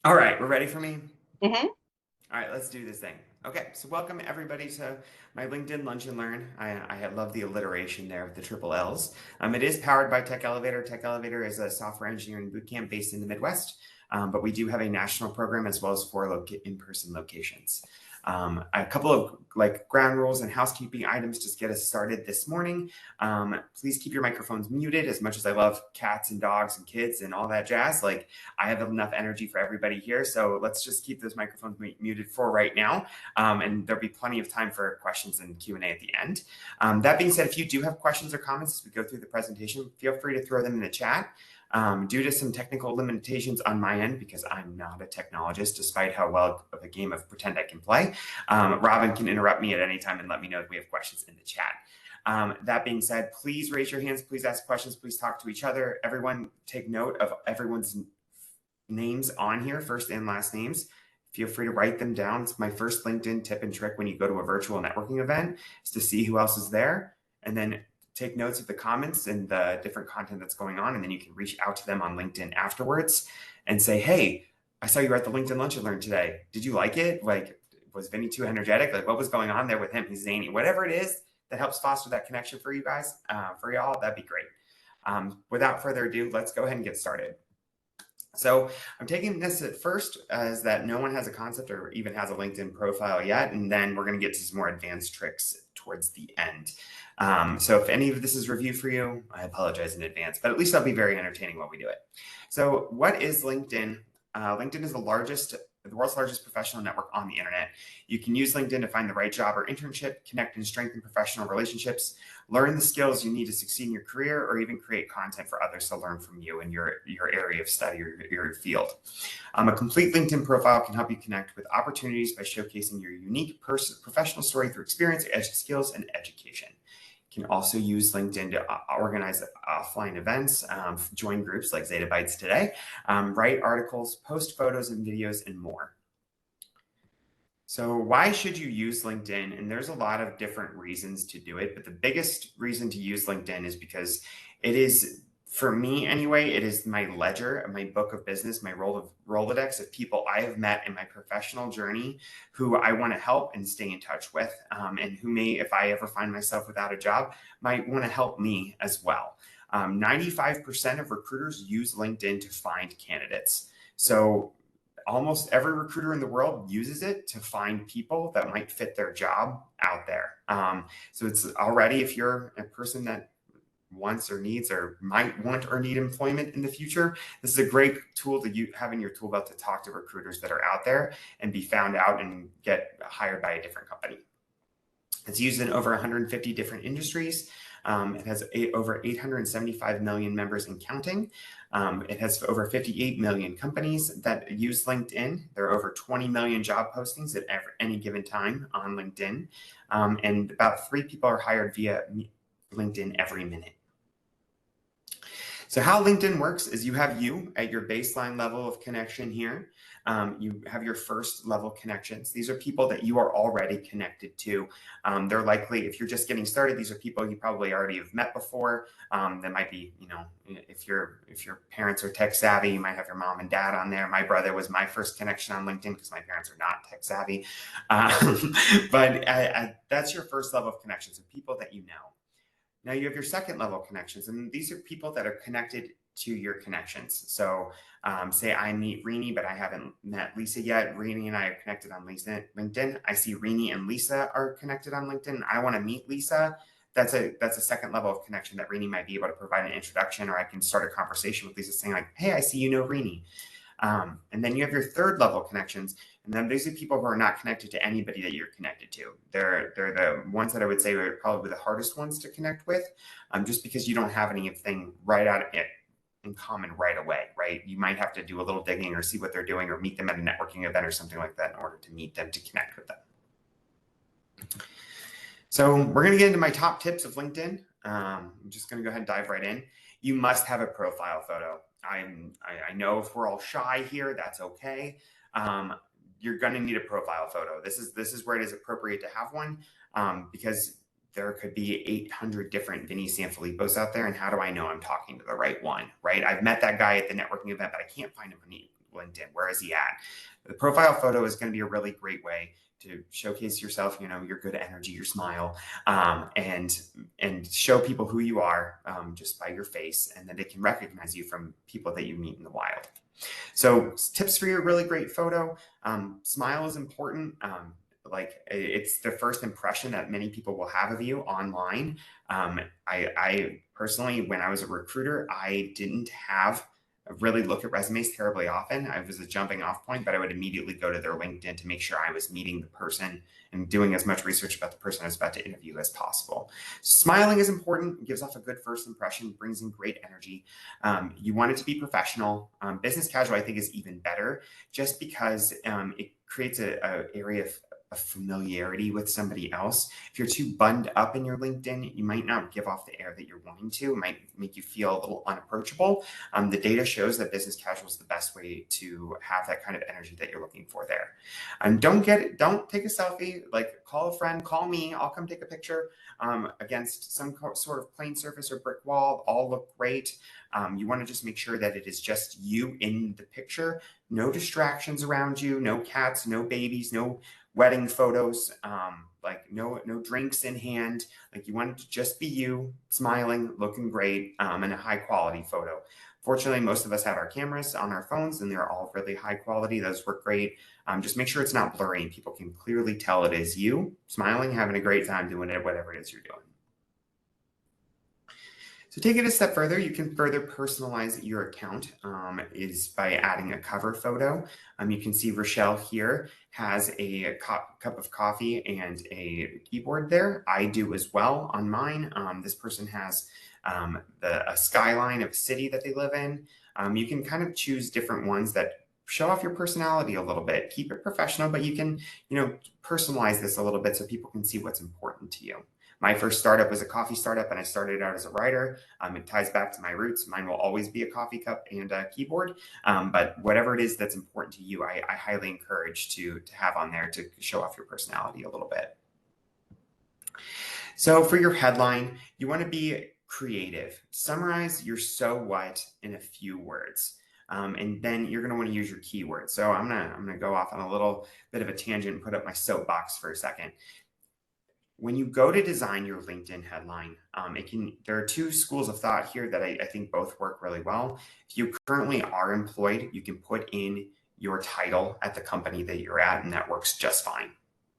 All right, we're ready for me? hmm All right, let's do this thing. Okay, so welcome everybody to my LinkedIn Lunch and Learn. I love the alliteration there with the triple L's. It is powered by TechElevator. TechElevator is a software engineering bootcamp based in the Midwest, but we do have a national program as well as four in-person locations. A couple of ground rules and housekeeping items just get us started this morning. Please keep your microphones muted. As much as I love cats and dogs and kids and all that jazz, I have enough energy for everybody here, so let's just keep those microphones muted for right now, and there'll be plenty of time for questions and Q&A at the end. That being said, if you do have questions or comments as we go through the presentation, feel free to throw them in the chat. Due to some technical limitations on my end, because I'm not a technologist, despite how well of a game of pretend I can play, Robin can interrupt me at any time and let me know if we have questions in the chat. That being said, please raise your hands, please ask questions, please talk to each other. Everyone take note of everyone's names on here, first and last names. Feel free to write them down. It's my first LinkedIn tip and trick when you go to a virtual networking event is to see who else is there and then take notes of the comments and the different content that's going on. And then you can reach out to them on LinkedIn afterwards and say, hey, I saw you were at the LinkedIn Lunch and Learn today. Did you like it? Was Vinny too energetic? What was going on there with him? He's zany. Whatever it is that helps foster that connection for you guys, for y'all, that'd be great. Without further ado, let's go ahead and get started. So I'm taking this at first as that no one has a concept or even has a LinkedIn profile yet, and then we're going to get to some more advanced tricks towards the end. So if any of this is review for you, I apologize in advance, but at least I'll be very entertaining while we do it. So what is LinkedIn? LinkedIn is the world's largest professional network on the internet. You can use LinkedIn to find the right job or internship, connect and strengthen professional relationships, learn the skills you need to succeed in your career, or even create content for others to learn from you in your area of study or your field. A complete LinkedIn profile can help you connect with opportunities by showcasing your unique professional story through experience, skills, and education. You can also use LinkedIn to organize offline events, join groups like ZettabytesToday, write articles, post photos and videos, and more. So why should you use LinkedIn? And there's a lot of different reasons to do it, but the biggest reason to use LinkedIn is because it is, for me anyway, it is my ledger, my book of business, my Rolodex of people I have met in my professional journey who I want to help and stay in touch with, and who may, if I ever find myself without a job, might want to help me as well. 95% of recruiters use LinkedIn to find candidates. So almost every recruiter in the world uses it to find people that might fit their job out there. So it's already, if you're a person that wants or needs or might want or need employment in the future, this is a great tool to have in your tool belt to talk to recruiters that are out there and be found out and get hired by a different company. It's used in over 150 different industries. It has over 875 million members and counting. It has over 58 million companies that use LinkedIn. There are over 20 million job postings at any given time on LinkedIn. And about 3 people are hired via LinkedIn every minute. So how LinkedIn works is you have you at your baseline level of connection here. You have your first level connections. These are people that you are already connected to. They're likely, if you're just getting started, these are people you probably already have met before. That might be, if your parents are tech savvy, you might have your mom and dad on there. My brother was my first connection on LinkedIn because my parents are not tech savvy. But that's your first level of connections, of people that you know. Now you have your second level connections, and these are people that are connected to your connections. So say I meet Rini, but I haven't met Lisa yet. Rini and I are connected on LinkedIn. I see Rini and Lisa are connected on LinkedIn. I want to meet Lisa. That's a second level of connection that Rini might be able to provide an introduction, or I can start a conversation with Lisa saying like, hey, I see you know Rini. And then you have your third level connections. And then these are people who are not connected to anybody that you're connected to. They're the ones that I would say are probably the hardest ones to connect with, just because you don't have anything right out in common right away, right? You might have to do a little digging or see what they're doing or meet them at a networking event or something like that in order to meet them, to connect with them. So we're going to get into my top tips of LinkedIn. I'm just going to go ahead and dive right in. You must have a profile photo. I know if we're all shy here, that's okay. You're going to need a profile photo. This is where it is appropriate to have one, because there could be 800 different Vinny Sanfilipos out there. And how do I know I'm talking to the right one, right? I've met that guy at the networking event, but I can't find him LinkedIn? Where is he at? The profile photo is going to be a really great way to showcase yourself, your good energy, your smile, and show people who you are just by your face, and that they can recognize you from people that you meet in the wild. So tips for your really great photo. Smile is important. Like it's the first impression that many people will have of you online. I personally, when I was a recruiter, I didn't really look at resumes terribly often. I was a jumping off point, but I would immediately go to their LinkedIn to make sure I was meeting the person and doing as much research about the person I was about to interview as possible. Smiling is important. It gives off a good first impression, brings in great energy. You want it to be professional. Business casual, I think, is even better just because it creates a area of familiarity with somebody else. If you're too buttoned up in your LinkedIn, you might not give off the air that you're wanting to. It might make you feel a little unapproachable. The data shows that business casual is the best way to have that kind of energy that you're looking for there. And don't take a selfie, like call a friend, call me, I'll come take a picture against some sort of plain surface or brick wall. All look great. You want to just make sure that it is just you in the picture, no distractions around you, no cats, no babies, no wedding photos, like no drinks in hand. Like you want it to just be you smiling, looking great, and a high quality photo. Fortunately, most of us have our cameras on our phones and they're all really high quality. Those work great. Just make sure it's not blurry and people can clearly tell it is you smiling, having a great time doing it, whatever it is you're doing. So take it a step further, you can further personalize your account is by adding a cover photo. You can see Rochelle here has a cup of coffee and a keyboard there. I do as well on mine. This person has a skyline of a city that they live in. You can kind of choose different ones that show off your personality a little bit. Keep it professional, but you can, personalize this a little bit so people can see what's important to you. My first startup was a coffee startup, and I started out as a writer. It ties back to my roots. Mine will always be a coffee cup and a keyboard, but whatever it is that's important to you, I highly encourage to have on there to show off your personality a little bit. So for your headline, you want to be creative. Summarize your so what in a few words. And then you're going to want to use your keywords. So I'm gonna go off on a little bit of a tangent and put up my soapbox for a second. When you go to design your LinkedIn headline, there are two schools of thought here that I think both work really well. If you currently are employed, you can put in your title at the company that you're at, and that works just fine.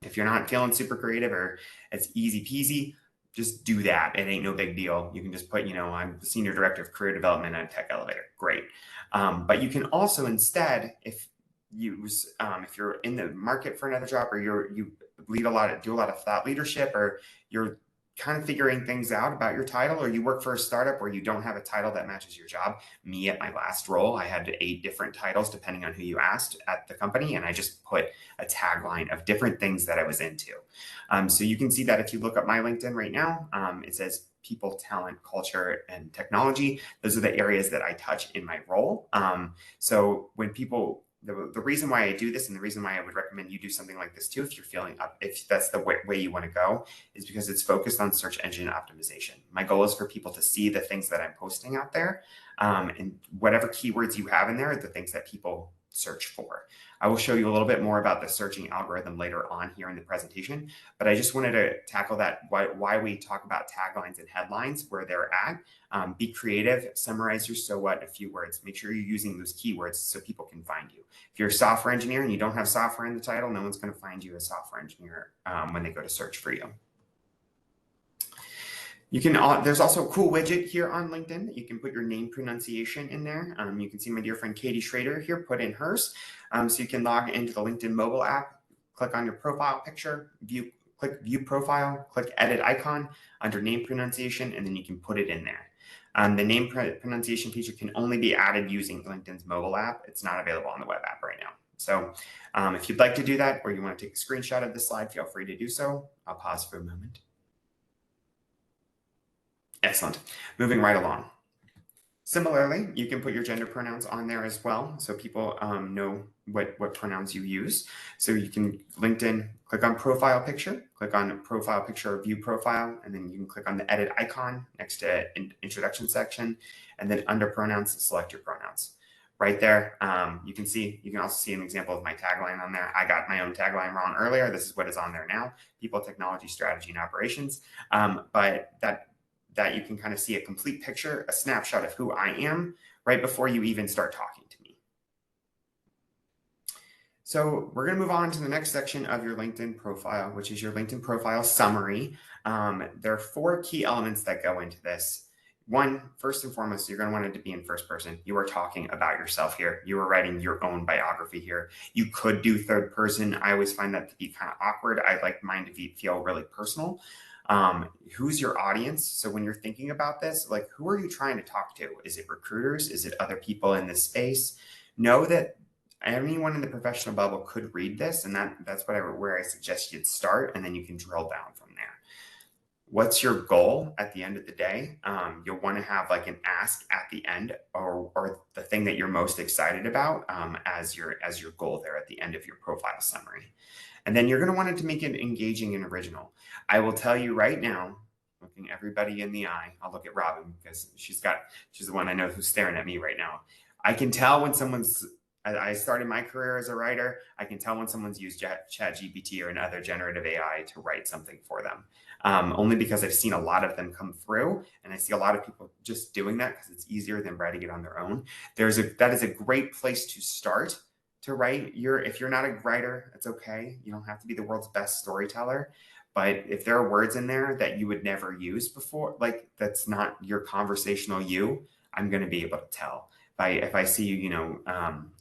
If you're not feeling super creative or it's easy peasy, just do that. It ain't no big deal. You can just put, I'm the Senior Director of Career Development at TechElevator. Great. But you can also instead, if you're in the market for another job, or you do a lot of thought leadership, or you're kind of figuring things out about your title, or you work for a startup where you don't have a title that matches your job. Me, at my last role, I had 8 different titles depending on who you asked at the company, and I just put a tagline of different things that I was into. So you can see that if you look up my LinkedIn right now, it says people, talent, culture, and technology. Those are the areas that I touch in my role. So when people the reason why I do this, and the reason why I would recommend you do something like this too, if you're feeling up, if that's the way you want to go, is because it's focused on search engine optimization. My goal is for people to see the things that I'm posting out there, and whatever keywords you have in there are the things that people search for. I will show you a little bit more about the searching algorithm later on here in the presentation, but I just wanted to tackle that, why we talk about taglines and headlines, where they're at. Be creative, summarize your so what in a few words. Make sure you're using those keywords so people can find you. If you're a software engineer and you don't have software in the title, no one's going to find you as software engineer when they go to search for you. You can, there's also a cool widget here on LinkedIn that you can put your name pronunciation in there. You can see my dear friend Katie Schrader here put in hers. So you can log into the LinkedIn mobile app, click on your profile picture, click view profile, click edit icon under name pronunciation, and then you can put it in there. The name pronunciation feature can only be added using LinkedIn's mobile app. It's not available on the web app right now. So if you'd like to do that, or you want to take a screenshot of this slide, feel free to do so. I'll pause for a moment. Excellent. Moving right along. Similarly, you can put your gender pronouns on there as well, so people know what pronouns you use. So you can LinkedIn, click on profile picture, click on profile picture or view profile, and then you can click on the edit icon next to introduction section, and then under pronouns, select your pronouns. right there. You can also see an example of my tagline on there. I got my own tagline wrong earlier. This is what is on there now: people, technology, strategy, and operations. But that you can kind of see a complete picture, a snapshot of who I am right before you even start talking to me. So we're going to move on to the next section of your LinkedIn profile, which is your LinkedIn profile summary. There are 4 key elements that go into this. One, first and foremost, you're going to want it to be in first person. You are talking about yourself here. You are writing your own biography here. You could do third person. I always find that to be kind of awkward. I like mine to feel really personal. Who's your audience? So when you're thinking about this, like, who are you trying to talk to? Is it recruiters? Is it other people in this space? Know that anyone in the professional bubble could read this, and that's where I suggest you'd start, and then you can drill down from there. What's your goal at the end of the day? You'll want to have like an ask at the end, or the thing that you're most excited about as your goal there at the end of your profile summary. And then you're going to want it to make it engaging and original. I will tell you right now, looking everybody in the eye, I'll look at Robin because she's the one I know who's staring at me right now. I can tell when I started my career as a writer. I can tell when someone's used ChatGPT or another generative AI to write something for them. Only because I've seen a lot of them come through, and I see a lot of people just doing that because it's easier than writing it on their own. That is a great place to start to write if you're not a writer, it's okay. You don't have to be the world's best storyteller. But if there are words in there that you would never use before, like that's not your conversational you, I'm going to be able to tell. If I see you,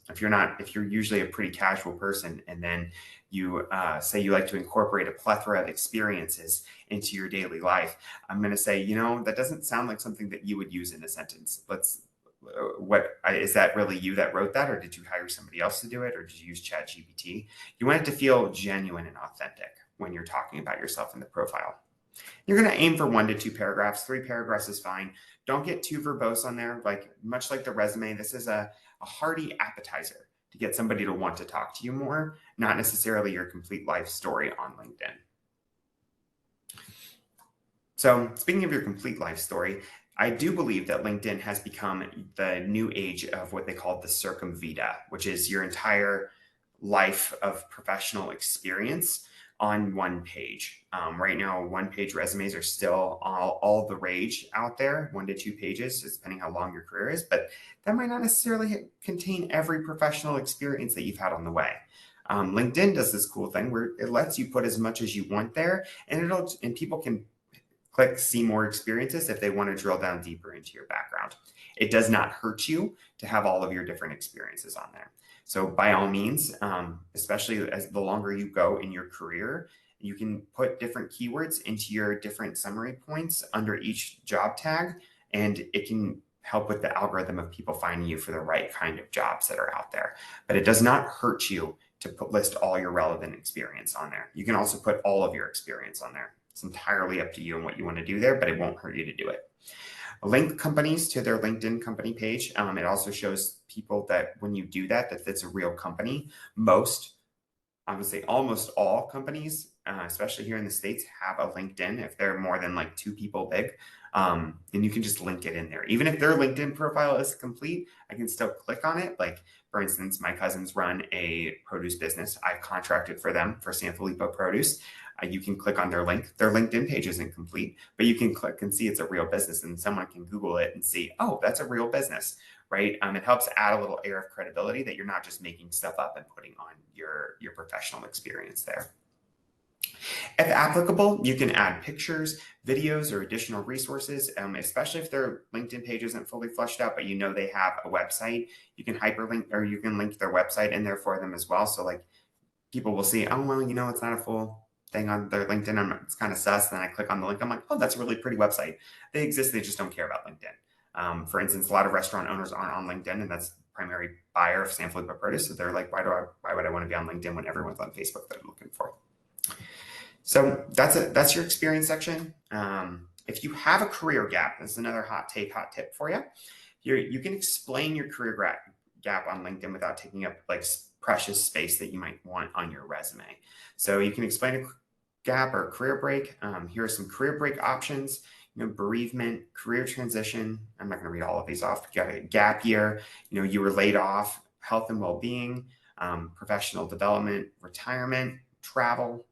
if you're usually a pretty casual person, and then you say you like to incorporate a plethora of experiences into your daily life, I'm going to say, that doesn't sound like something that you would use in a sentence. Is that really you that wrote that, or did you hire somebody else to do it, or did you use ChatGPT? You want it to feel genuine and authentic when you're talking about yourself in the profile. You're going to aim for 1 to 2 paragraphs. 3 paragraphs is fine. Don't get too verbose on there. Much like the resume, this is a hearty appetizer to get somebody to want to talk to you more, not necessarily your complete life story on LinkedIn. So speaking of your complete life story, I do believe that LinkedIn has become the new age of what they call the circumvita, which is your entire life of professional experience on one page. Right now, 1-page resumes are still all the rage out there, 1 to 2 pages, depending how long your career is, but that might not necessarily contain every professional experience that you've had on the way. LinkedIn does this cool thing where it lets you put as much as you want there, and people can click see more experiences if they want to drill down deeper into your background. It does not hurt you to have all of your different experiences on there. So by all means, especially as the longer you go in your career, you can put different keywords into your different summary points under each job tag, and it can help with the algorithm of people finding you for the right kind of jobs that are out there. But it does not hurt you to list all your relevant experience on there. You can also put all of your experience on there. It's entirely up to you and what you want to do there, but it won't hurt you to do it. Link companies to their LinkedIn company page. It also shows people that when you do that it's a real company. I would say almost all companies, especially here in the States, have a LinkedIn if they're more than like 2 people big. And you can just link it in there. Even if their LinkedIn profile is complete, I can still click on it. Like, for instance, my cousins run a produce business. I've contracted for them for Sanfillipo Produce. You can click on their link. Their LinkedIn page isn't complete, but you can click and see it's a real business, and someone can Google it and see, oh, that's a real business, right? It helps add a little air of credibility that you're not just making stuff up and putting on your professional experience there. If applicable, you can add pictures, videos, or additional resources, especially if their LinkedIn page isn't fully fleshed out, but they have a website. You can hyperlink, or you can link their website in there for them as well. So like people will see, oh, well, it's not a full thing on their LinkedIn. It's kind of sus. Then I click on the link. I'm like, oh, that's a really pretty website. They exist. They just don't care about LinkedIn. For instance, a lot of restaurant owners aren't on LinkedIn, and that's the primary buyer of Sanfillipo Produce. So they're like, why would I want to be on LinkedIn when everyone's on Facebook that I'm looking for? So that's your experience section. If you have a career gap, this is another hot tip for you. You can explain your career gap on LinkedIn without taking up like precious space that you might want on your resume. So you can explain a gap or a career break. Here are some career break options. bereavement, career transition. I'm not going to read all of these off. You got a gap year, you were laid off, health and well-being, professional development, retirement, travel,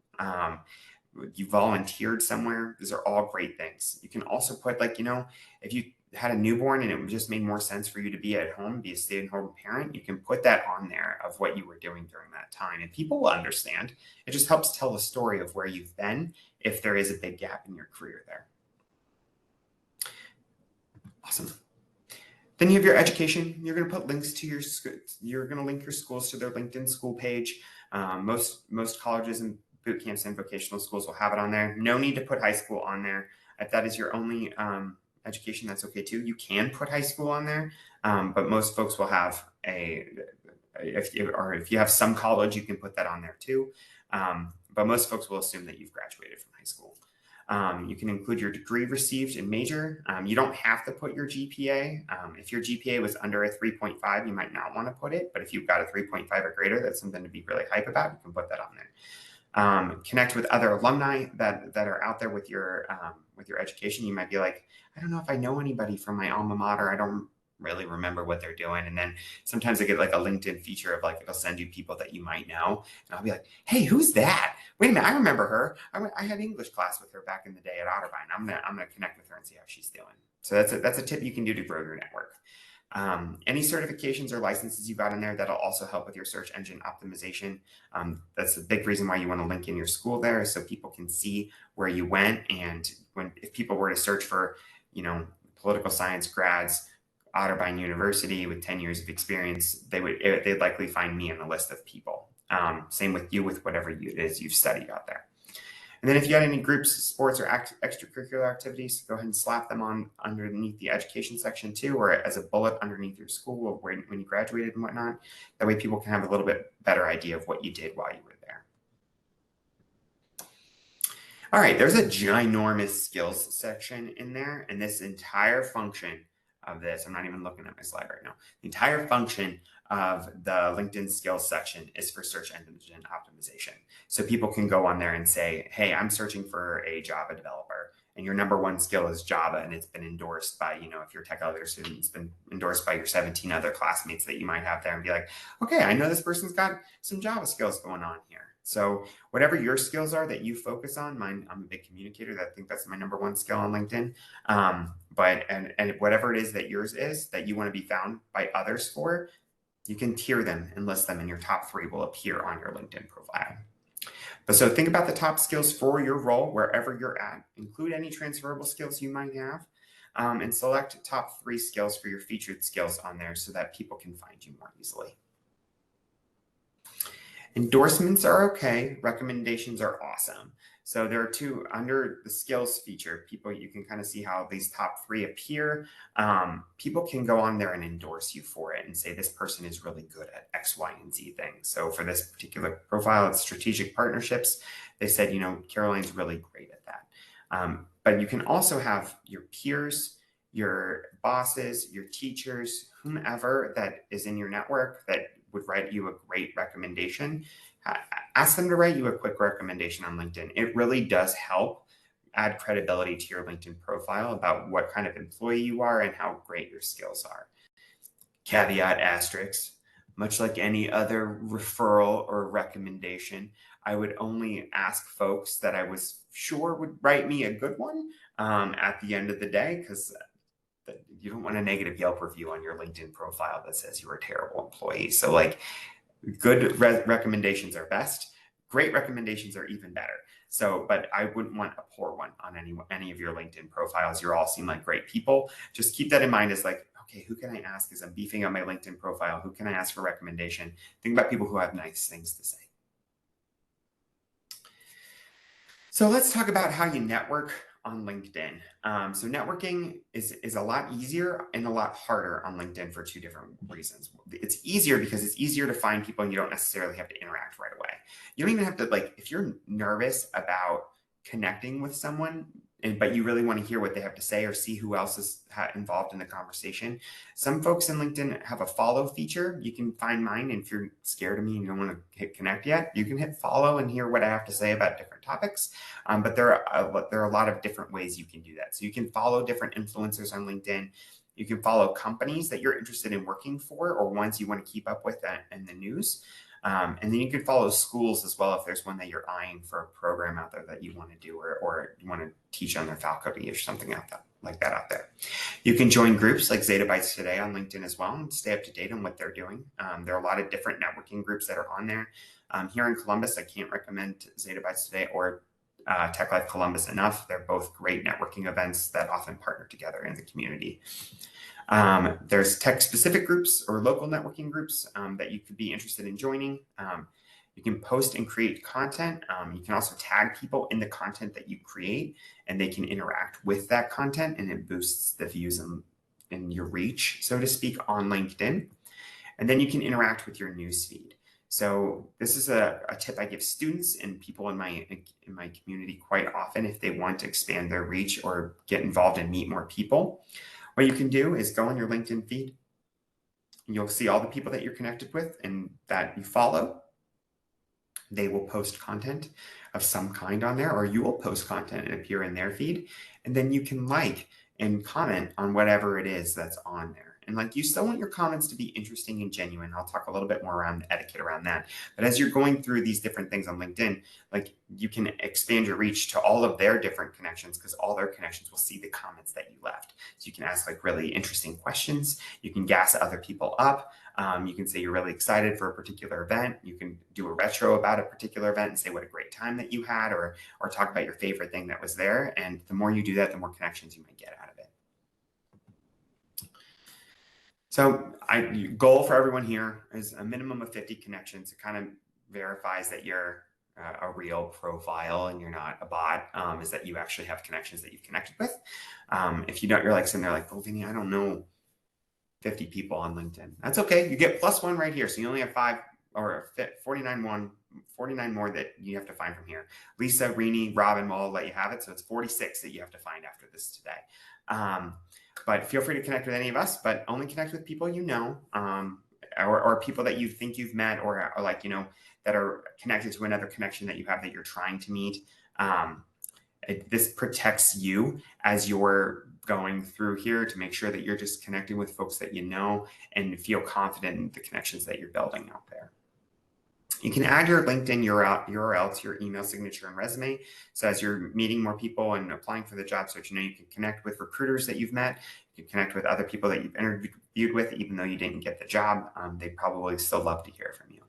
you volunteered somewhere. These are all great things. You can also put if you had a newborn and it just made more sense for you to be at home, be a stay-at-home parent, you can put that on there of what you were doing during that time, and people will understand. It just helps tell the story of where you've been if there is a big gap in your career there. Awesome. Then you have your education. You're going to put links to you're going to link your schools to their LinkedIn school page. Most colleges and boot camps and vocational schools will have it on there. No need to put high school on there. If that is your only education, that's okay too. You can put high school on there, but most folks will have if you have some college, you can put that on there too. But most folks will assume that you've graduated from high school. You can include your degree received and major. You don't have to put your GPA. If your GPA was under a 3.5, you might not want to put it, but if you've got a 3.5 or greater, that's something to be really hype about. You can put that on there. Connect with other alumni that are out there with your education. You might be like, I don't know if I know anybody from my alma mater. I don't really remember what they're doing. And then sometimes I get like a LinkedIn feature of it'll send you people that you might know. And I'll be like, hey, who's that? Wait a minute, I remember her. I had English class with her back in the day at Otterbein. I'm gonna connect with her and see how she's doing. So that's a tip you can do to grow your network. Any certifications or licenses you got in there, that'll also help with your search engine optimization. That's a big reason why you want to link in your school there, so people can see where you went. And if people were to search for, political science grads, Otterbein University with 10 years of experience, they'd likely find me in the list of people. Same with you with whatever it is you've studied out there. And then if you had any groups, sports, or extracurricular activities, go ahead and slap them on underneath the education section too, or as a bullet underneath your school of when you graduated and whatnot. That way people can have a little bit better idea of what you did while you were there. All right, there's a ginormous skills section in there, and this entire function of this, I'm not even looking at my slide right now, the entire function of the LinkedIn skills section is for search engine optimization. So people can go on there and say, hey, I'm searching for a Java developer, and your number one skill is Java, and it's been endorsed by, if you're a TechElevator student, it's been endorsed by your 17 other classmates that you might have there, and be like, okay, I know this person's got some Java skills going on here. So whatever your skills are that you focus on, I'm a big communicator. I think that's my number one skill on LinkedIn. And whatever it is that yours is that you want to be found by others for, you can tier them and list them, and your top 3 will appear on your LinkedIn profile. But so think about the top skills for your role wherever you're at. Include any transferable skills you might have, and select top 3 skills for your featured skills on there so that people can find you more easily. Endorsements are okay. Recommendations are awesome. So there are 2 under the skills feature. You can kind of see how these top 3 appear. People can go on there and endorse you for it and say, this person is really good at X, Y, and Z things. So for this particular profile, it's strategic partnerships. They said, Caroline's really great at that. But you can also have your peers, your bosses, your teachers, whomever that is in your network that would write you a great recommendation. Ask them to write you a quick recommendation on LinkedIn. It really does help add credibility to your LinkedIn profile about what kind of employee you are and how great your skills are. Caveat asterisk, much like any other referral or recommendation, I would only ask folks that I was sure would write me a good one at the end of the day, because you don't want a negative Yelp review on your LinkedIn profile that says you're a terrible employee. So good recommendations are best. Great recommendations are even better. So, but I wouldn't want a poor one on any of your LinkedIn profiles. You all seem like great people. Just keep that in mind as okay, who can I ask as I'm beefing up my LinkedIn profile? Who can I ask for recommendation? Think about people who have nice things to say. So let's talk about how you network on LinkedIn. So networking is a lot easier and a lot harder on LinkedIn for 2 different reasons. It's easier because it's easier to find people and you don't necessarily have to interact right away. You don't even have to, if you're nervous about connecting with someone, but you really want to hear what they have to say or see who else is involved in the conversation. Some folks in LinkedIn have a follow feature. You can find mine, and if you're scared of me and you don't want to hit connect yet, you can hit follow and hear what I have to say about different topics. But there are a lot of different ways you can do that. So you can follow different influencers on LinkedIn. You can follow companies that you're interested in working for or ones you want to keep up with in the news. And then you can follow schools as well if there's one that you're eyeing for a program out there that you want to do or you want to teach on their faculty or something like that out there. You can join groups like ZettabytesToday on LinkedIn as well and stay up to date on what they're doing. There are a lot of different networking groups that are on there. Here in Columbus, I can't recommend ZettabytesToday or Tech Life Columbus enough. They're both great networking events that often partner together in the community. There's tech-specific groups or local networking groups that you could be interested in joining. You can post and create content. You can also tag people in the content that you create, and they can interact with that content, and it boosts the views and your reach, so to speak, on LinkedIn. And then you can interact with your newsfeed. So this is a tip I give students and people in my community quite often if they want to expand their reach or get involved and meet more people. What you can do is go on your LinkedIn feed. You'll see all the people that you're connected with and that you follow. They will post content of some kind on there, or you will post content and appear in their feed. And then you can like and comment on whatever it is that's on there. And like, you still want your comments to be interesting and genuine. I'll talk a little bit more around the etiquette around that. But as you're going through these different things on LinkedIn, like, you can expand your reach to all of their different connections because all their connections will see the comments that you left. So you can ask like really interesting questions. You can gas other people up. You can say you're really excited for a particular event. You can do a retro about a particular event and say what a great time that you had, or talk about your favorite thing that was there. And the more you do that, the more connections you might get out of it. So goal for everyone here is a minimum of 50 connections. It kind of verifies that you're a real profile and you're not a bot, is that you actually have connections that you've connected with. If you don't, you're like sitting there like, oh, Vinny, I don't know 50 people on LinkedIn. That's okay. You get +1 right here. So you only have 5 or 49 more that you have to find from here. Lisa, Rini, Robin will all let you have it. So it's 46 that you have to find after this today. But feel free to connect with any of us, but only connect with people you know, or people that you think you've met, or like, you know, that are connected to another connection that you have that you're trying to meet. This protects you as you're going through here to make sure that you're just connecting with folks that you know and feel confident in the connections that you're building out there. You can add your LinkedIn URL to your email signature and resume. So as you're meeting more people and applying for the job search, you know, you can connect with recruiters that you've met. You can connect with other people that you've interviewed with, even though you didn't get the job. They probably still love to hear from you.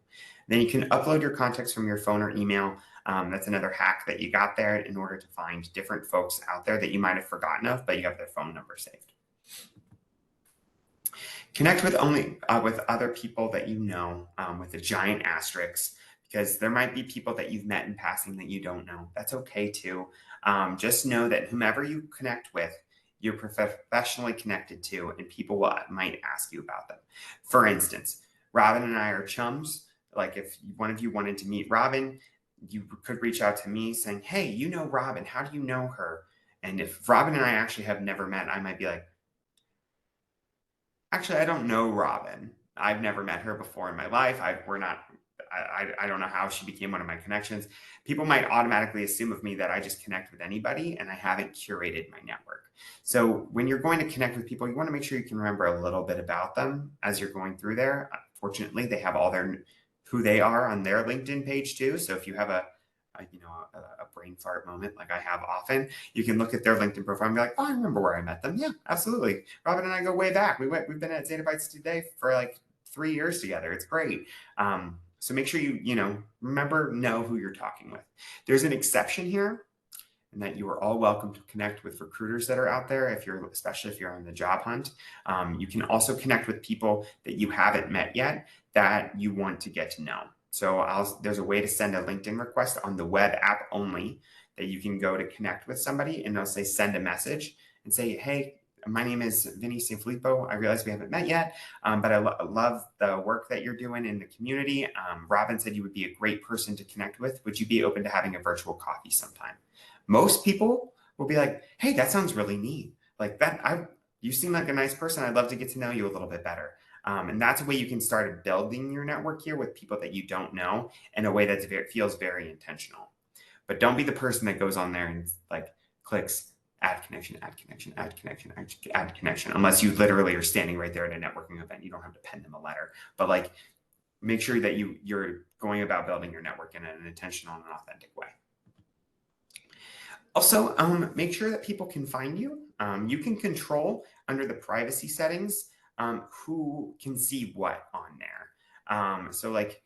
Then you can upload your contacts from your phone or email. That's another hack that you got there in order to find different folks out there that you might have forgotten of, but you have their phone number saved. Connect with with other people that you know, with a giant asterisk, because there might be people that you've met in passing that you don't know. That's okay too. Just know that whomever you connect with, you're professionally connected to, and people might ask you about them. For instance, Robin and I are chums. Like, if one of you wanted to meet Robin, you could reach out to me saying, hey, you know Robin, how do you know her? And if Robin and I actually have never met, I might be like, actually, I don't know Robin. I've never met her before in my life. I don't know how she became one of my connections. People might automatically assume of me that I just connect with anybody and I haven't curated my network. So when you're going to connect with people, you want to make sure you can remember a little bit about them as you're going through there. Fortunately, they have all who they are on their LinkedIn page too. So if you have a brain fart moment like I have often, you can look at their LinkedIn profile and be like, oh, I remember where I met them. Yeah, absolutely. Robin and I go way back. We've been at ZettabytesToday for like 3 years together. It's great. So make sure you know who you're talking with. There's an exception here, and that you are all welcome to connect with recruiters that are out there, especially if you're on the job hunt. You can also connect with people that you haven't met yet that you want to get to know. So there's a way to send a LinkedIn request on the web app only, that you can go to connect with somebody, and they'll say, send a message and say, hey, my name is Vinny Sanfillipo. I realize we haven't met yet, but I love the work that you're doing in the community. Robin said you would be a great person to connect with. Would you be open to having a virtual coffee sometime? Most people will be like, hey, that sounds really neat. Like you seem like a nice person. I'd love to get to know you a little bit better. And that's a way you can start building your network here with people that you don't know in a way that feels very intentional. But don't be the person that goes on there and like clicks add connection, add connection, add connection, add connection, unless you literally are standing right there at a networking event. You don't have to pen them a letter, but like make sure that you're going about building your network in an intentional and authentic way. Also, make sure that people can find you. You can control under the privacy settings who can see what on there. So like,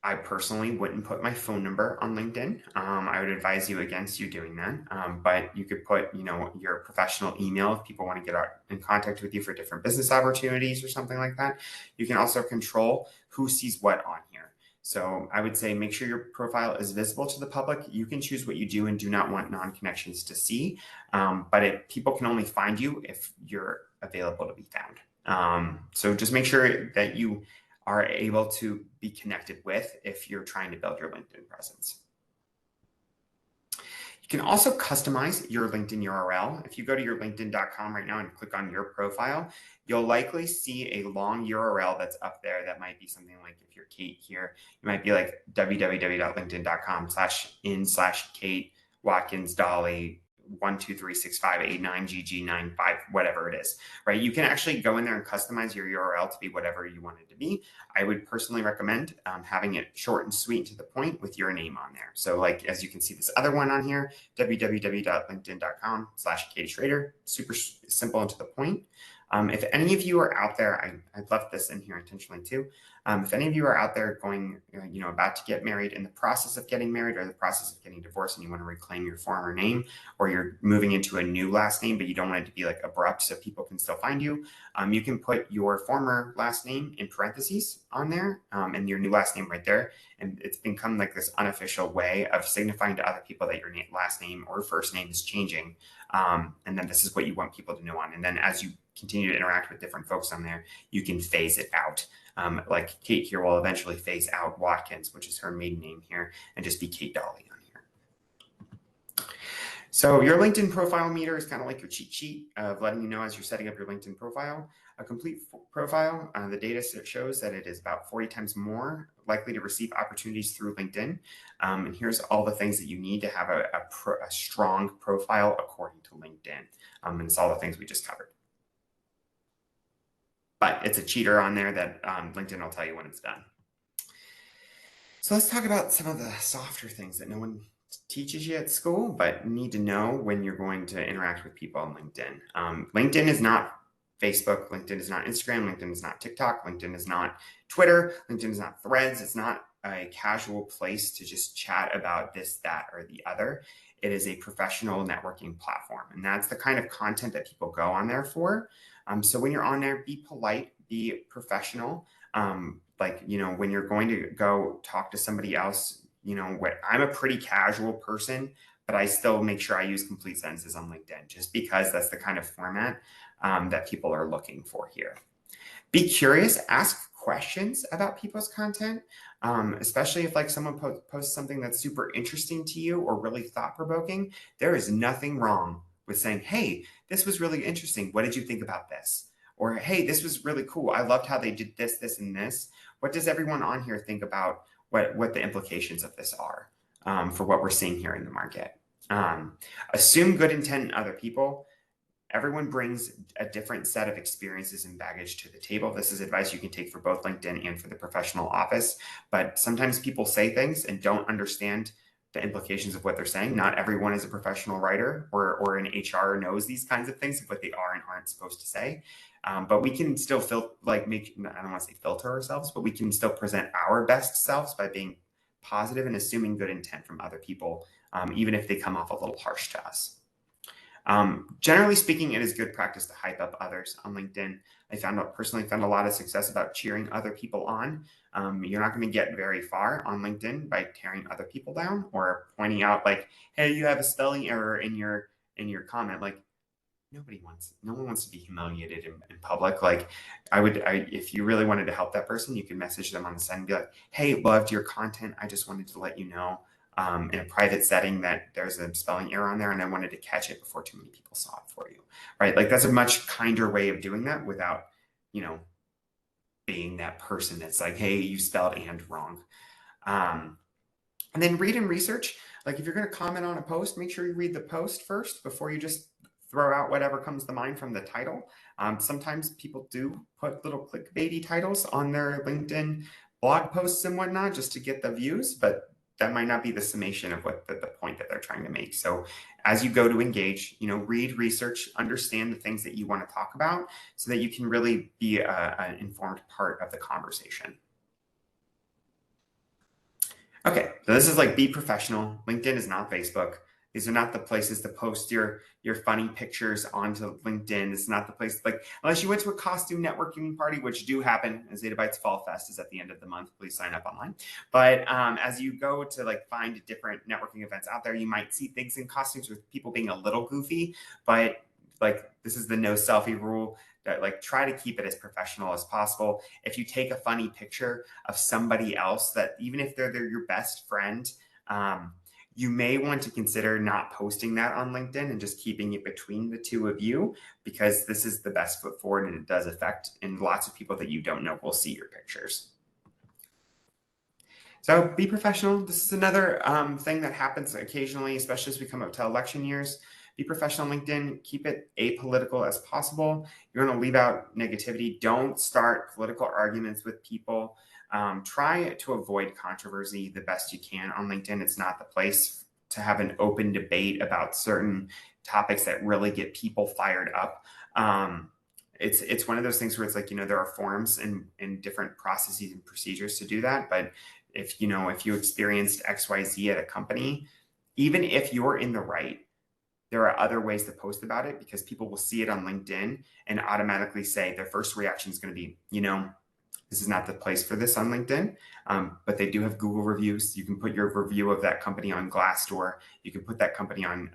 I personally wouldn't put my phone number on LinkedIn. I would advise you against you doing that. But you could put, your professional email if people want to get in contact with you for different business opportunities or something like that. You can also control who sees what on here. So I would say make sure your profile is visible to the public. You can choose what you do and do not want non-connections to see. But people can only find you if you're available to be found. So just make sure that you are able to be connected with if you're trying to build your LinkedIn presence. You can also customize your LinkedIn URL. If you go to your linkedin.com right now and click on your profile, you'll likely see a long URL that's up there that might be something like, if you're Kate here, it might be like www.linkedin.com/in/Kate Watkins Dolly 1236589GG95, whatever it is, right? You can actually go in there and customize your URL to be whatever you want it to be. I would personally recommend having it short and sweet to the point with your name on there. So like, as you can see this other one on here, www.linkedin.com/Katie Schrader, super simple and to the point. If any of you are out there, I left this in here intentionally too. If any of you are out there going, about to get married, in the process of getting married or the process of getting divorced, and you want to reclaim your former name, or you're moving into a new last name, but you don't want it to be like abrupt so people can still find you, you can put your former last name in parentheses on there and your new last name right there. And it's become like this unofficial way of signifying to other people that your last name or first name is changing. And then this is what you want people to know on. And then as you continue to interact with different folks on there, you can phase it out. Like Kate here will eventually phase out Watkins, which is her maiden name here, and just be Kate Dolly on here. So your LinkedIn profile meter is kind of like your cheat sheet of letting you know as you're setting up your LinkedIn profile. A complete profile, the data shows that it is about 40 times more likely to receive opportunities through LinkedIn. And here's all the things that you need to have a strong profile according to LinkedIn. And it's all the things we just covered. But it's a cheater on there that LinkedIn will tell you when it's done. So let's talk about some of the softer things that no one teaches you at school, but need to know when you're going to interact with people on LinkedIn. LinkedIn is not Facebook, LinkedIn is not Instagram, LinkedIn is not TikTok, LinkedIn is not Twitter, LinkedIn is not Threads. It's not a casual place to just chat about this, that, or the other. It is a professional networking platform. And that's the kind of content that people go on there for. So when you're on there, be polite, be professional. When you're going to go talk to somebody else, I'm a pretty casual person, but I still make sure I use complete sentences on LinkedIn just because that's the kind of format that people are looking for here. Be curious, ask questions about people's content, especially if like someone posts something that's super interesting to you or really thought-provoking. There is nothing wrong with saying, hey, this was really interesting. What did you think about this? Or, hey, this was really cool. I loved how they did this, this, and this. What does everyone on here think about what the implications of this are for what we're seeing here in the market? Assume good intent in other people. Everyone brings a different set of experiences and baggage to the table. This is advice you can take for both LinkedIn and for the professional office. But sometimes people say things and don't understand the implications of what they're saying. Not everyone is a professional writer or in HR knows these kinds of things, what they are and aren't supposed to say. But we can still I don't want to say filter ourselves, but we can still present our best selves by being positive and assuming good intent from other people, even if they come off a little harsh to us. Generally speaking, it is good practice to hype up others on LinkedIn. I personally found a lot of success about cheering other people on. You're not going to get very far on LinkedIn by tearing other people down or pointing out like, hey, you have a spelling error in your comment. Like no one wants to be humiliated in public. Like if you really wanted to help that person, you can message them on the side and be like, hey, loved your content. I just wanted to let you know in a private setting that there's a spelling error on there, and I wanted to catch it before too many people saw it for you, right? Like that's a much kinder way of doing that without, being that person that's like, hey, you spelled and wrong. And then read and research. Like if you're going to comment on a post, make sure you read the post first before you just throw out whatever comes to mind from the title. Sometimes people do put little clickbaity titles on their LinkedIn blog posts and whatnot just to get the views, but that might not be the summation of what the point that they're trying to make. So as you go to engage, read, research, understand the things that you want to talk about so that you can really be an informed part of the conversation. Okay, so this is like be professional. LinkedIn is not Facebook. These are not the places to post your funny pictures onto LinkedIn. It's not the place, like, unless you went to a costume networking party, which do happen. ZettaBytes Fall Fest is at the end of the month. Please sign up online. But as you go to like find different networking events out there, you might see things in costumes with people being a little goofy, but like this is the no selfie rule. That like try to keep it as professional as possible. If you take a funny picture of somebody else that even if they're your best friend, you may want to consider not posting that on LinkedIn and just keeping it between the two of you, because this is the best foot forward and it does affect, and lots of people that you don't know will see your pictures. So be professional. This is another thing that happens occasionally, especially as we come up to election years. Be professional on LinkedIn. Keep it apolitical as possible. You're going to leave out negativity. Don't start political arguments with people. Try to avoid controversy the best you can on LinkedIn. It's not the place to have an open debate about certain topics that really get people fired up. It's one of those things where it's like, there are forms and different processes and procedures to do that. But if you experienced XYZ at a company, even if you're in the right, there are other ways to post about it, because people will see it on LinkedIn and automatically say their first reaction is going to be, this is not the place for this on LinkedIn. But they do have Google reviews. You can put your review of that company on Glassdoor. You can put that company on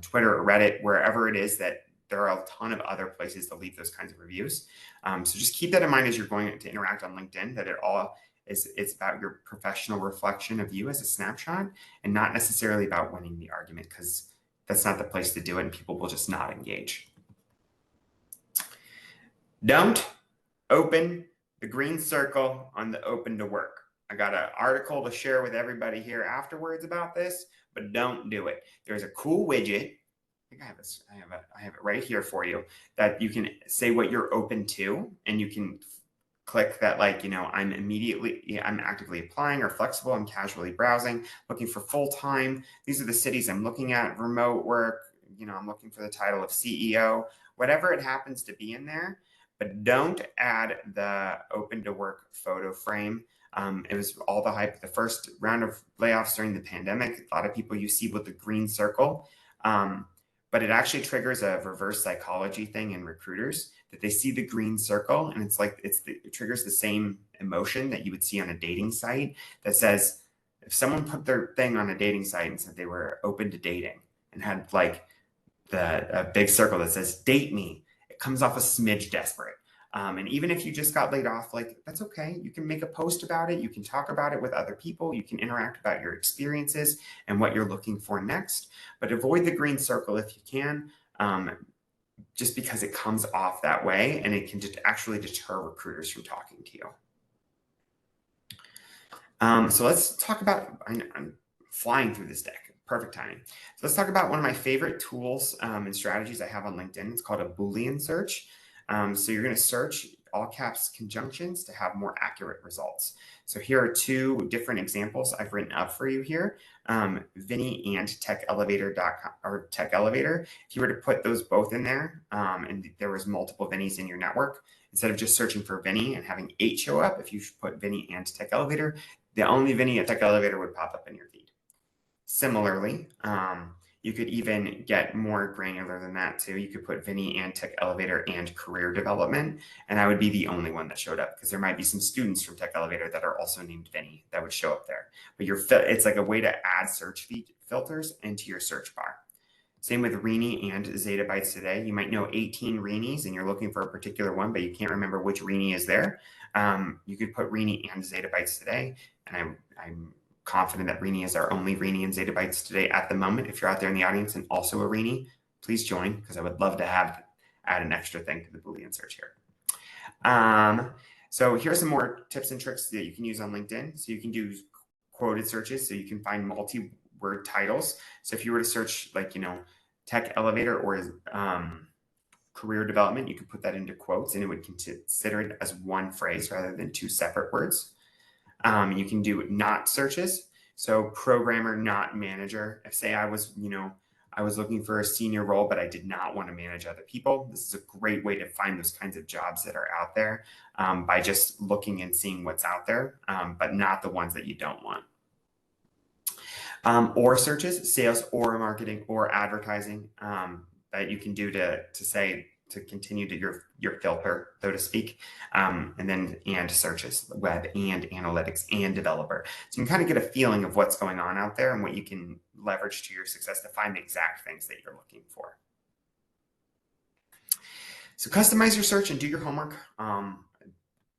Twitter or Reddit, wherever it is that there are a ton of other places to leave those kinds of reviews. So just keep that in mind as you're going to interact on LinkedIn, that it's about your professional reflection of you as a snapshot and not necessarily about winning the argument, because that's not the place to do it and people will just not engage. Don't open the green circle on the open to work. I got an article to share with everybody here afterwards about this, but don't do it. There's a cool widget. I think I have it right here for you, that you can say what you're open to, and you can click that, like, I'm actively applying, or flexible, I'm casually browsing, looking for full-time. These are the cities I'm looking at, remote work, I'm looking for the title of CEO, whatever it happens to be in there. But don't add the open to work photo frame. It was all the hype, the first round of layoffs during the pandemic. A lot of people you see with the green circle, but it actually triggers a reverse psychology thing in recruiters, that they see the green circle and it triggers the same emotion that you would see on a dating site, that says, if someone put their thing on a dating site and said they were open to dating and had like a big circle that says date me, it comes off a smidge desperate. And even if you just got laid off, like, that's okay. You can make a post about it. You can talk about it with other people. You can interact about your experiences and what you're looking for next. But avoid the green circle if you can, just because it comes off that way and it can actually deter recruiters from talking to you. So let's talk about, I'm flying through this deck. Perfect timing. So let's talk about one of my favorite tools and strategies I have on LinkedIn. It's called a Boolean search. So you're going to search all caps conjunctions to have more accurate results. So here are two different examples I've written up for you here. Vinny and TechElevator.com or TechElevator. If you were to put those both in there, and there was multiple Vinnys in your network, instead of just searching for Vinny and having 8 show up, if you put Vinny and TechElevator, the only Vinny at TechElevator would pop up in your feed. Similarly, you could even get more granular than that too. You could put Vinny and TechElevator and career development, and I would be the only one that showed up, because there might be some students from TechElevator that are also named Vinny that would show up there. But it's like a way to add search filters into your search bar. Same with Rini and ZettabytesToday. You might know 18 Rinis and you're looking for a particular one, but you can't remember which Rini is there. You could put Rini and ZettabytesToday, and I'm confident that Rini is our only Rini in Zettabytes today at the moment. If you're out there in the audience and also a Rini, please join, because I would love to add an extra thing to the Boolean search here. So here's some more tips and tricks that you can use on LinkedIn. So you can do quoted searches, so you can find multi-word titles. So if you were to search, like, tech elevator or career development, you could put that into quotes and it would consider it as one phrase rather than two separate words. You can do not searches. So programmer, not manager. If, say, I was looking for a senior role, but I did not want to manage other people, this is a great way to find those kinds of jobs that are out there by just looking and seeing what's out there, but not the ones that you don't want. Or searches, sales or marketing or advertising, that you can do to continue to your filter, so to speak, and searches, web and analytics and developer. So you can kind of get a feeling of what's going on out there and what you can leverage to your success to find the exact things that you're looking for. So customize your search and do your homework.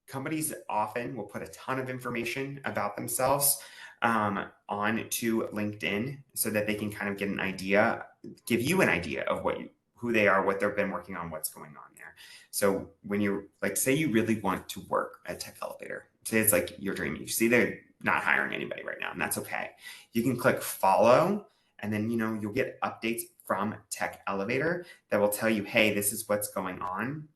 Companies often will put a ton of information about themselves onto LinkedIn so that they can kind of get an idea, give you an idea of who they are, what they've been working on, what's going on there. So when you're say you really want to work at TechElevator, say it's like your dream, you see they're not hiring anybody right now, and that's okay. You can click follow, and then you'll get updates from TechElevator that will tell you, hey, this is what's going on.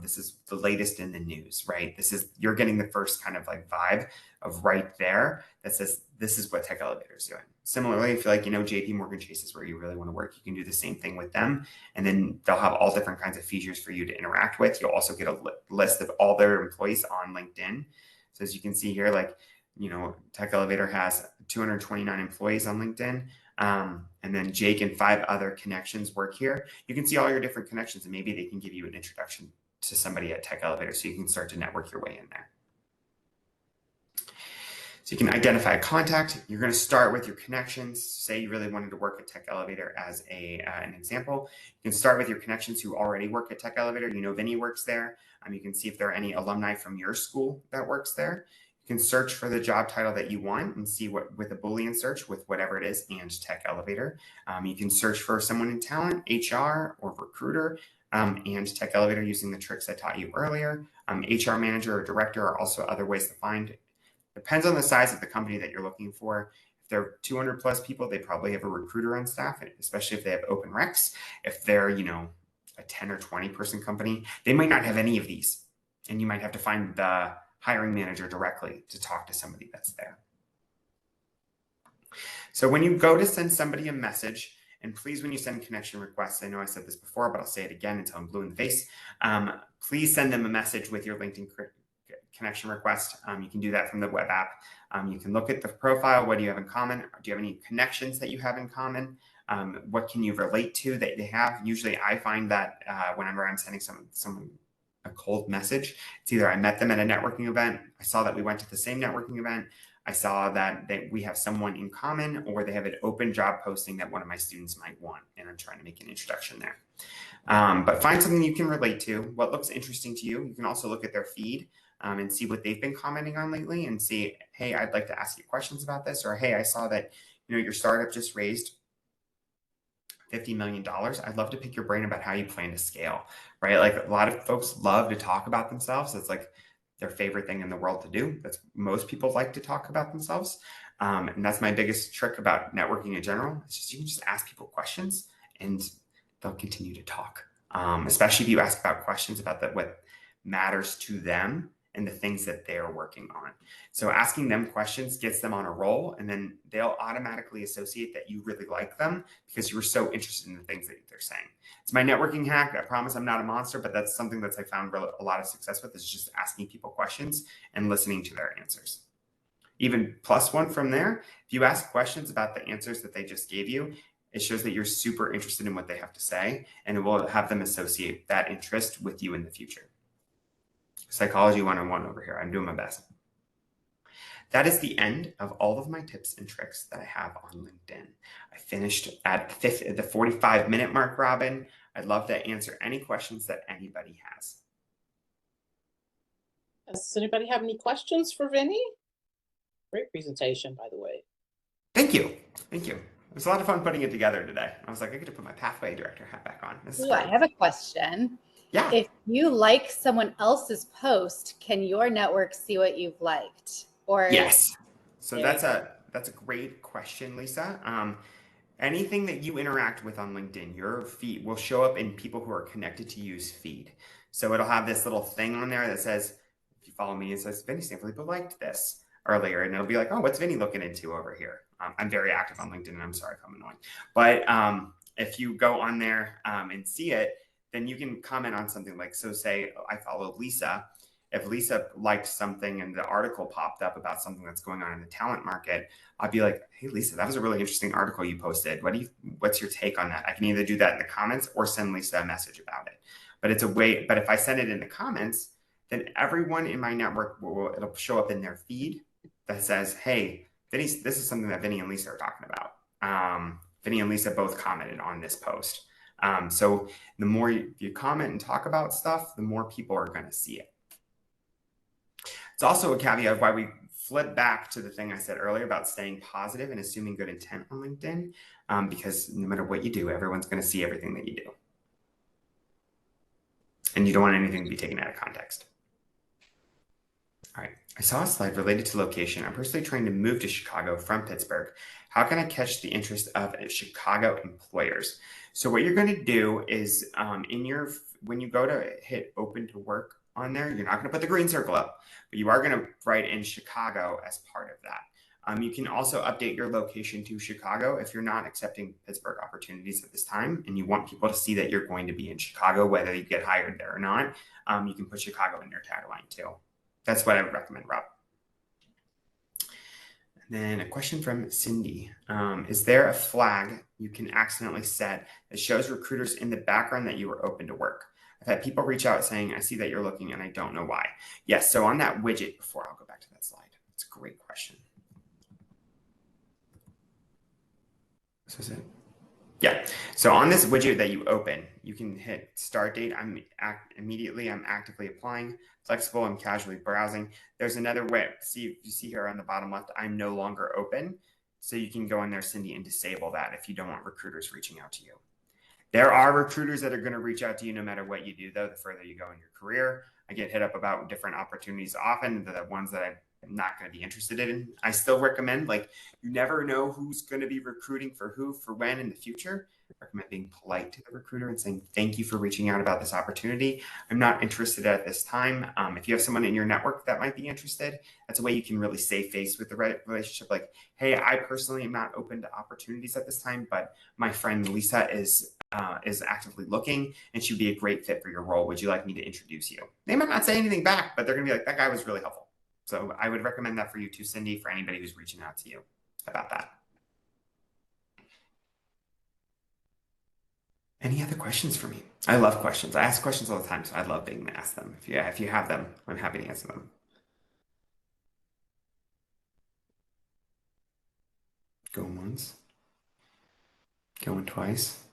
This is the latest in the news, right? You're getting the first kind of vibe of right there that says this is what TechElevator is doing. Similarly, if you're JP Morgan Chase is where you really want to work, you can do the same thing with them. And then they'll have all different kinds of features for you to interact with. You'll also get a list of all their employees on LinkedIn. So as you can see here, TechElevator has 229 employees on LinkedIn. And then Jake and 5 other connections work here. You can see all your different connections, and maybe they can give you an introduction to somebody at TechElevator so you can start to network your way in there. So you can identify a contact. You're going to start with your connections. Say you really wanted to work at TechElevator as an example. You can start with your connections who already work at TechElevator. Vinny works there. You can see if there are any alumni from your school that works there. You can search for the job title that you want and see what, with a Boolean search, with whatever it is, and TechElevator. You can search for someone in talent, HR, or recruiter, and TechElevator using the tricks I taught you earlier. HR manager or director are also other ways to find. Depends on the size of the company that you're looking for. If they're 200 plus people, they probably have a recruiter on staff, especially if they have open recs. If they're, a 10 or 20 person company, they might not have any of these. And you might have to find the hiring manager directly to talk to somebody that's there. So when you go to send somebody a message, and please, when you send connection requests, I know I said this before, but I'll say it again until I'm blue in the face. Please send them a message with your LinkedIn connection request. You can do that from the web app. You can look at the profile. What do you have in common? Do you have any connections that you have in common? What can you relate to that they have? Usually I find that whenever I'm sending someone a cold message, it's either I met them at a networking event, I saw that we went to the same networking event, I saw that we have someone in common, or they have an open job posting that one of my students might want, and I'm trying to make an introduction there. But find something you can relate to, what looks interesting to you. You can also look at their feed and see what they've been commenting on lately and see, hey, I'd like to ask you questions about this, or hey, I saw that your startup just raised $50 million. I'd love to pick your brain about how you plan to scale, right? Like, a lot of folks love to talk about themselves. It's like their favorite thing in the world to do. That's most people like to talk about themselves. And that's my biggest trick about networking in general. It's just, you can just ask people questions and they'll continue to talk. Especially if you ask about questions about what matters to them and the things that they're working on. So asking them questions gets them on a roll, and then they'll automatically associate that you really like them because you were so interested in the things that they're saying. It's my networking hack. I promise I'm not a monster, but that's something that I found a lot of success with, is just asking people questions and listening to their answers. Even +1 from there, if you ask questions about the answers that they just gave you, it shows that you're super interested in what they have to say, and it will have them associate that interest with you in the future. Psychology 101 over here. I'm doing my best. That is the end of all of my tips and tricks that I have on LinkedIn. I finished at the 45-minute mark, Robin. I'd love to answer any questions that anybody has. Does anybody have any questions for Vinny? Great presentation, by the way. Thank you. Thank you. It was a lot of fun putting it together today. I was like, I get to put my pathway director hat back on. This is Ooh, I great. have a question. Yeah. If you like someone else's post, can your network see what you've liked? Or Yes. So there you go. that's a great question, Lisa. Anything that you interact with on LinkedIn, your feed will show up in people who are connected to you's feed. So it'll have this little thing on there that says, if you follow me, it says Vinny Sanfillipo liked this earlier, and it'll be like, oh, what's Vinny looking into over here? I'm very active on LinkedIn, and I'm sorry if I'm annoying, but if you go on there and see it, then you can comment on something like, so say I follow Lisa. If Lisa liked something and the article popped up about something that's going on in the talent market, I'd be like, hey, Lisa, that was a really interesting article you posted. What's your take on that? I can either do that in the comments or send Lisa a message about it. But it's a way, but if I send it in the comments, then everyone in my network it'll show up in their feed that says, hey, this is something that Vinny and Lisa are talking about. Vinny and Lisa both commented on this post. So the more you comment and talk about stuff, the more people are going to see it. It's also a caveat of why we flip back to the thing I said earlier about staying positive and assuming good intent on LinkedIn, because no matter what you do, everyone's going to see everything that you do. And you don't want anything to be taken out of context. All right, I saw a slide related to location. I'm personally trying to move to Chicago from Pittsburgh. How can I catch the interest of Chicago employers? So what you're going to do is when you go to hit open to work on there, you're not going to put the green circle up, but you are going to write in Chicago as part of that. You can also update your location to Chicago if you're not accepting Pittsburgh opportunities at this time and you want people to see that you're going to be in Chicago, whether you get hired there or not. You can put Chicago in your tagline too. That's what I would recommend, Rob. And then a question from Cindy. Is there a flag you can accidentally set that shows recruiters in the background that you are open to work? I've had people reach out saying, I see that you're looking and I don't know why. Yes, so on that widget, before I'll go back to that slide, it's a great question. So is it? Yeah, so on this widget that you open, you can hit start date. I'm actively applying, flexible, I'm casually browsing. There's another way. You see here on the bottom left, I'm no longer open. So you can go in there, Cindy, and disable that if you don't want recruiters reaching out to you. There are recruiters that are going to reach out to you no matter what you do, though, the further you go in your career. I get hit up about different opportunities often, the ones that I'm not going to be interested in. I still recommend, you never know who's going to be recruiting for who, for when in the future. I recommend being polite to the recruiter and saying, thank you for reaching out about this opportunity. I'm not interested at this time. If you have someone in your network that might be interested, that's a way you can really save face with the relationship. Like, hey, I personally am not open to opportunities at this time, but my friend Lisa is actively looking and she'd be a great fit for your role. Would you like me to introduce you? They might not say anything back, but they're going to be like, that guy was really helpful. So I would recommend that for you too, Cindy, for anybody who's reaching out to you about that. Any other questions for me? I love questions. I ask questions all the time, so I love being asked them. If you have them, I'm happy to answer them. Going once. Going twice.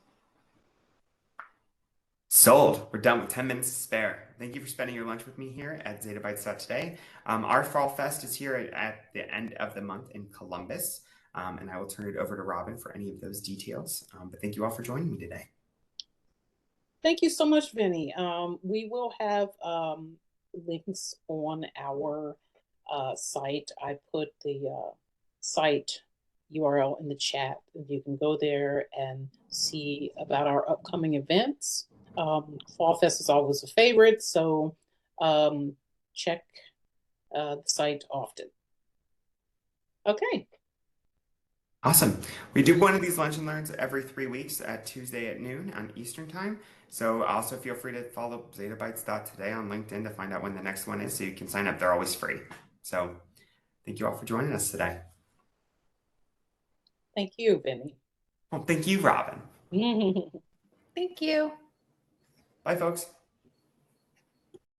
Sold. We're done with 10 minutes to spare. Thank you for spending your lunch with me here at ZettabytesToday. Our Fall Fest is here at the end of the month in Columbus, and I will turn it over to Robin for any of those details. But thank you all for joining me today. Thank you so much, Vinny. We will have links on our site. I put the site URL in the chat. You can go there and see about our upcoming events. Fall Fest is always a favorite, so check the site often. Okay. Awesome. We do one of these lunch and learns every 3 weeks at Tuesday at noon on Eastern time. So also feel free to follow ZettabytesToday on LinkedIn to find out when the next one is so you can sign up. They're always free. So thank you all for joining us today. Thank you, Vinny. Well, thank you, Robin. Thank you. Bye, folks.